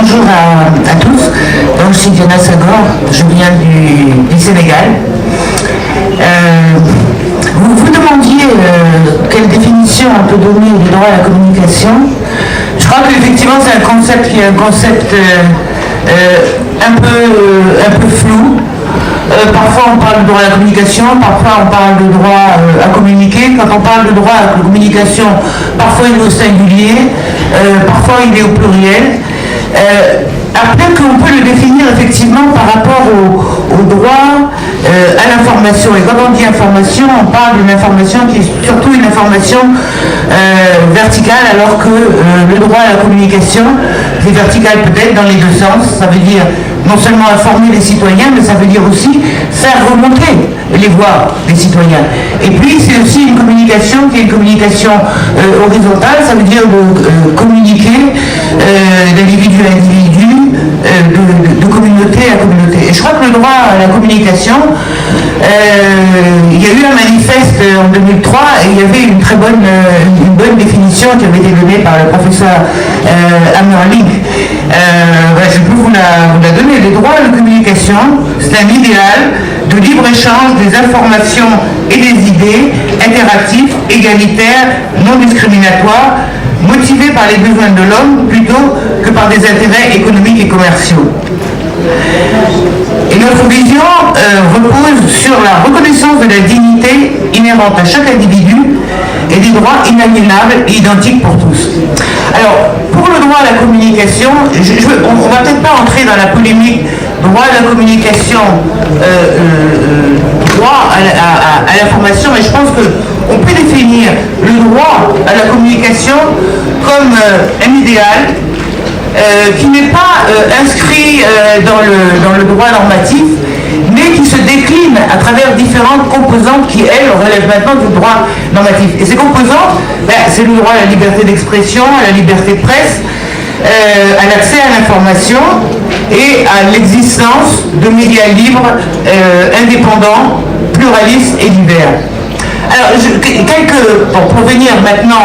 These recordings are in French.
Bonjour à tous. Donc, je suis Diana Sagor, je viens du Sénégal. Vous demandiez quelle définition on peut donner du droit à la communication. Je crois qu'effectivement c'est un concept qui est un concept un peu flou. Parfois on parle de droit à la communication, parfois on parle de droit à communiquer. Quand on parle de droit à la communication, parfois il est au singulier, parfois il est au pluriel. Après qu'on peut le définir effectivement par rapport au droit à l'information. Et quand on dit information, on parle d'une information qui est surtout une information verticale, alors que le droit à la communication, c'est vertical peut-être dans les deux sens. Ça veut dire non seulement informer les citoyens, mais ça veut dire aussi faire remonter les voix des citoyens. Et puis c'est aussi une communication qui est une communication horizontale, ça veut dire de communiquer d'individu à individu, de communauté à communauté. Et je crois que le droit à la communication, il y a eu un manifeste en 2003 et il y avait une bonne définition qui avait été donnée par le professeur Amerling. Je peux vous la donner. Le droit à la communication, c'est un idéal de libre-échange des informations et des idées, interactifs, égalitaires, non discriminatoires, motivés par les besoins de l'homme plutôt que par des intérêts économiques et commerciaux. Et notre vision repose sur la reconnaissance de la dignité inhérente à chaque individu et des droits inaliénables et identiques pour tous. Alors, pour le droit à la communication, on ne va peut-être pas entrer dans la polémique droit à la communication, droit à l'information, mais je pense qu'on peut définir le droit à la communication comme un idéal qui n'est pas inscrit dans le droit normatif, mais qui se décline à travers différentes composantes qui, elles, relèvent maintenant du droit normatif. Et ces composantes, c'est le droit à la liberté d'expression, à la liberté de presse, à l'accès à l'information et à l'existence de médias libres, indépendants, pluralistes et divers. Alors, pour venir maintenant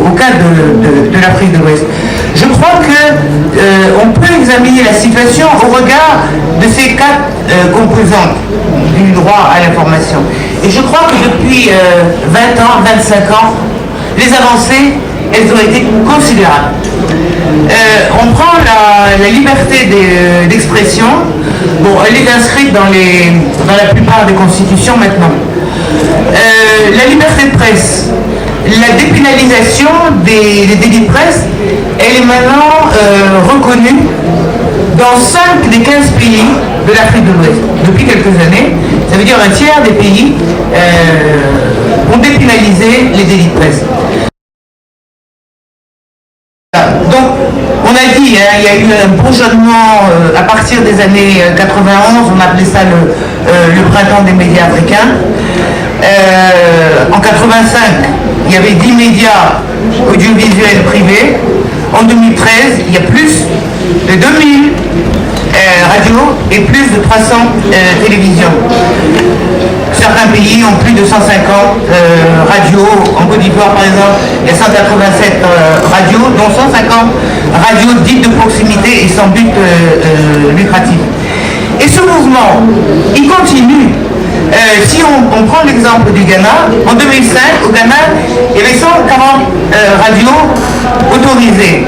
au cas de l'Afrique de l'Ouest, je crois qu'on peut examiner la situation au regard de ces quatre composantes du droit à l'information. Et je crois que depuis 20 ans, 25 ans, les avancées, elles ont été considérables. On prend la liberté d'expression, elle est inscrite dans la plupart des constitutions maintenant. La liberté de presse, la dépénalisation des délits de presse, elle est maintenant reconnue dans 5 des 15 pays de l'Afrique de l'Ouest depuis quelques années. Ça veut dire un tiers des pays ont dépénalisé les délits de presse. Donc, on a dit, il y a eu un bourgeonnement à partir des années 91, on appelait ça le printemps des médias africains. En 85, il y avait 10 médias audiovisuels privés. En 2013, il y a plus de 2000 radios et plus de 300 télévisions. Certains pays ont plus de 150 radios. En Côte d'Ivoire, par exemple, il y a 187 radios, dont 150 radios dites de proximité et sans but lucratif. Et ce mouvement, il continue. Si on prend l'exemple du Ghana, en 2005, au Ghana, il y avait 140 radios autorisées.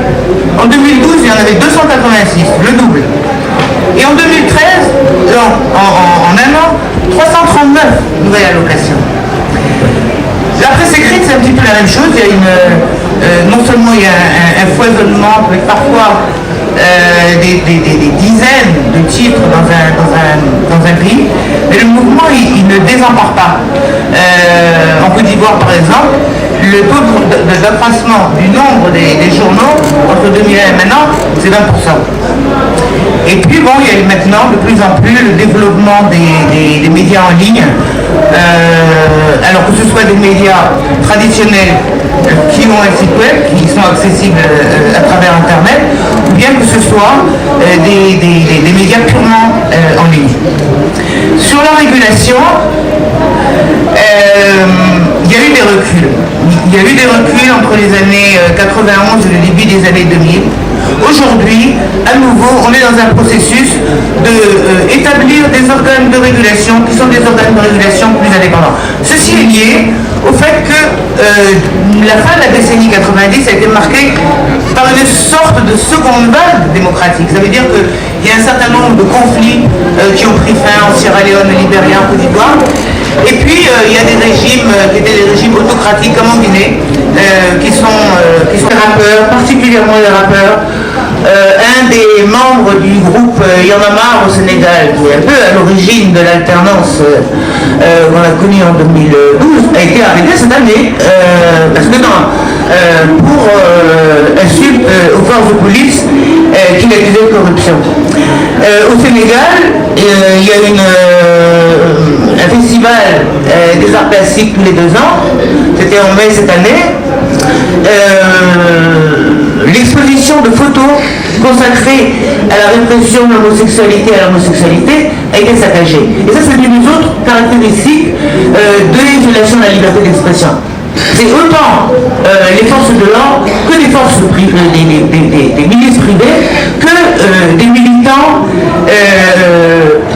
En 2012, il y en avait 286, le double. Et en 2013, en un an, 339 nouvelles allocations. La presse écrite, c'est un petit peu la même chose. Il y a non seulement il y a un foisonnement avec parfois des dizaines de titres dans un pays, mais le mouvement il ne désempare pas. En Côte d'Ivoire par exemple, le taux d'accroissement du nombre des journaux entre 2001 et maintenant, c'est 20%. Et puis bon, il y a maintenant de plus en plus le développement des médias en ligne, alors que ce soit des médias traditionnels qui ont un site web, qui sont accessibles à travers Internet, ou bien que ce soit des médias purement en ligne. Sur la régulation, il y a eu des reculs. Il y a eu des reculs entre les années 91 et le début des années 2000. aujourd'hui, à nouveau, on est dans un processus d'établir des organes de régulation qui sont des organes de régulation plus indépendants. Ceci est lié au fait que la fin de la décennie 90 a été marquée par une sorte de seconde vague démocratique. Ça veut dire qu'il y a un certain nombre de conflits qui ont pris fin en Sierra Leone, au Libéria, en Côte d'Ivoire. Et puis, il y a des régimes qui étaient des régimes autocratiques comme en Guinée, qui sont des rappeurs, particulièrement les rappeurs. Un des membres du groupe Y'en a marre au Sénégal, qui est un peu à l'origine de l'alternance qu'on a connue en 2012, a été arrêté cette année, parce que pour insulte aux forces de police qu'il accusait de corruption. Au Sénégal, il y a un festival des arts plastiques tous les 2 ans, c'était en mai cette année. L'exposition de photos consacrée à la répression de l'homosexualité et à l'homosexualité a été saccagée. Et ça, c'est une autre caractéristique de violation de la liberté d'expression. C'est autant les forces de l'ordre que des forces des milices privées que des militants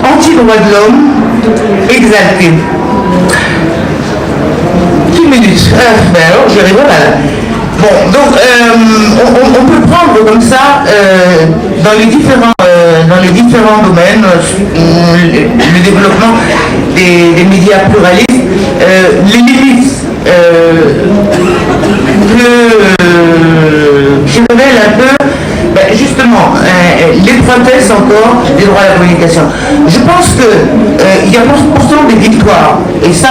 anti-droits de l'homme exaltés. Une minute. Ben alors, j'y arrive là. Bon, donc on peut prendre comme ça dans les différents domaines le développement des médias pluralistes, les limites qui révèlent un peu justement l'étroitesse encore des droits à la communication. Je pense qu'il y a pourtant des victoires, et ça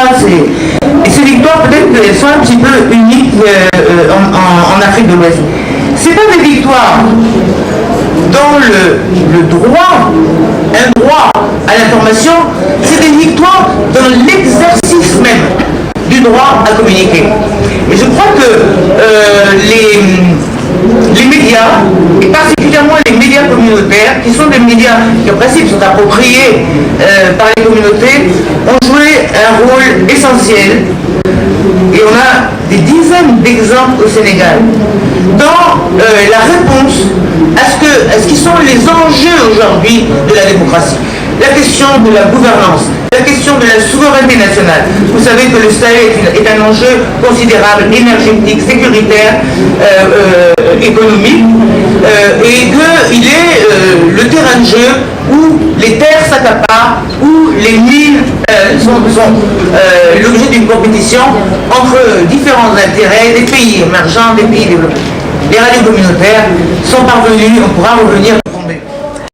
ces victoires peut-être qu'elles sont un petit peu uniques en Afrique de l'Ouest. C'est pas des victoires dans le droit, un droit à l'information, c'est des victoires dans l'exercice même du droit à communiquer. Et je crois que les médias, et particulièrement les médias communautaires, qui sont des médias qui en principe sont appropriés par les communautés, ont joué un rôle essentiel. Et on a des dizaines d'exemples au Sénégal dans la réponse à ce qui sont les enjeux aujourd'hui de la démocratie. La question de la gouvernance, la question de la souveraineté nationale. Vous savez que le Sahel est un enjeu considérable, énergétique, sécuritaire, économique, et qu'il est le terrain de jeu où les terres s'accaparent, où les mines sont l'objet d'une compétition entre différents intérêts des pays émergents, des pays développés. Les radios communautaires sont parvenus, on pourra revenir